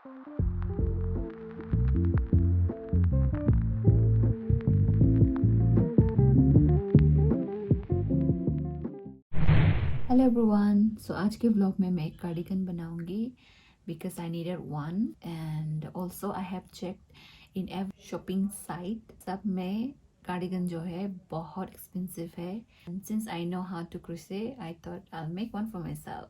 Hello everyone, सो आज के vlog में मैं एक कार्डिगन बनाऊंगी because I needed one and also I have checked in every shopping site सब में कार्डिगन जो है बहुत एक्सपेंसिव है and since I know how to crochet I thought I will make one for myself.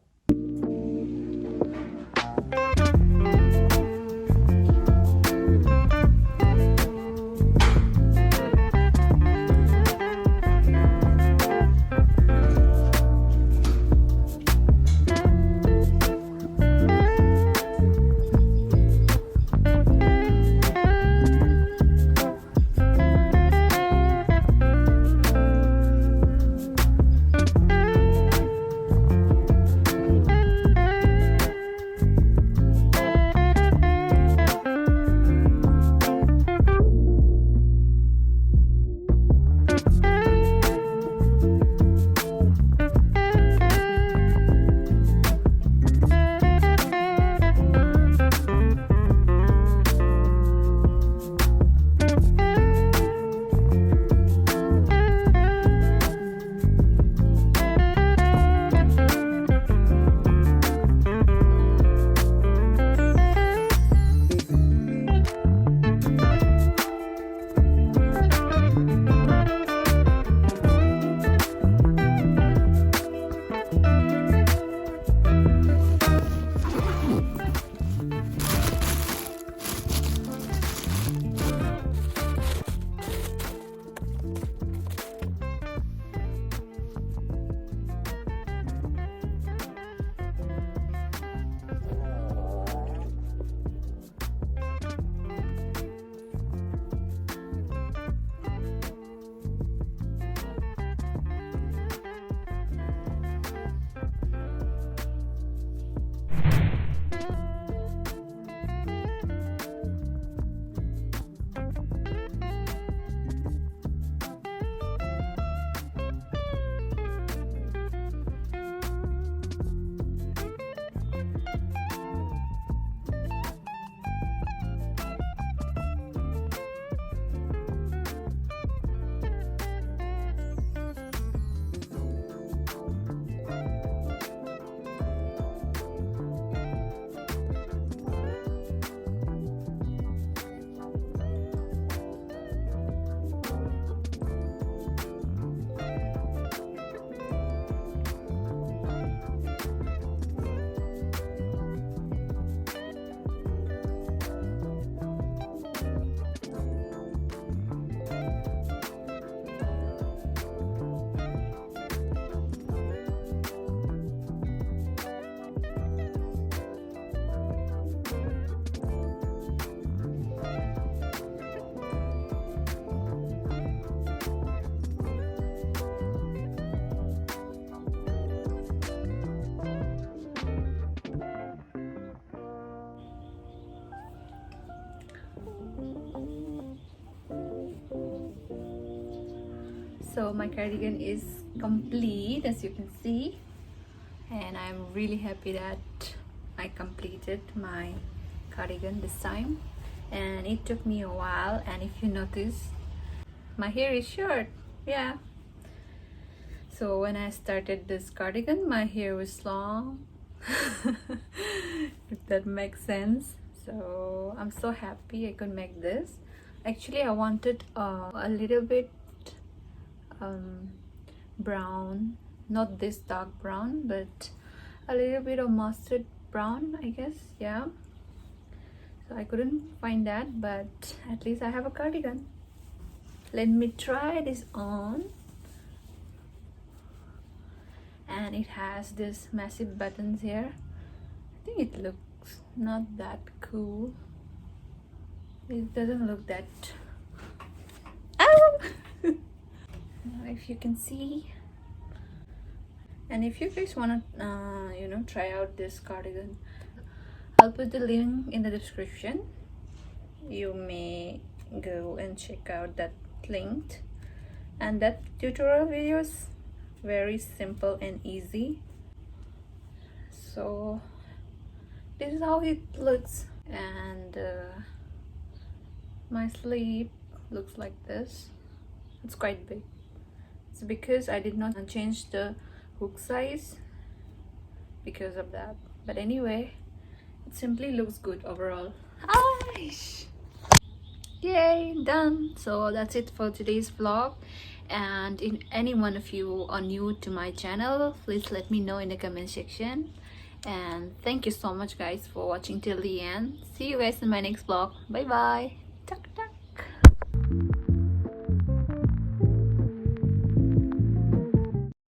So my cardigan is complete, as you can see, and I'm really happy that I completed my cardigan this time, and it took me a while. And if you notice, my hair is short. Yeah, so when I started this cardigan my hair was long. If that makes sense. So I'm so happy I could make this. Actually I wanted a little bit brown, not this dark brown, but a little bit of mustard brown, I guess. Yeah, so I couldn't find that, but at least I have a cardigan. Let me try this on. And it has this massive buttons here. I think it looks not that cool. It doesn't look that if you can see. And if you guys want to try out this cardigan, I'll put the link in the description. You may go and check out that link. And that tutorial video is very simple and easy. So this is how it looks and my sleeve looks like this. It's quite big. It's because I did not change the hook size because of that, but anyway, it simply looks good overall. Aish! Yay, done. So that's it for today's vlog, and if any one of you are new to my channel, please let me know in the comment section. And thank you so much guys for watching till the end. See you guys in my next vlog. Bye bye.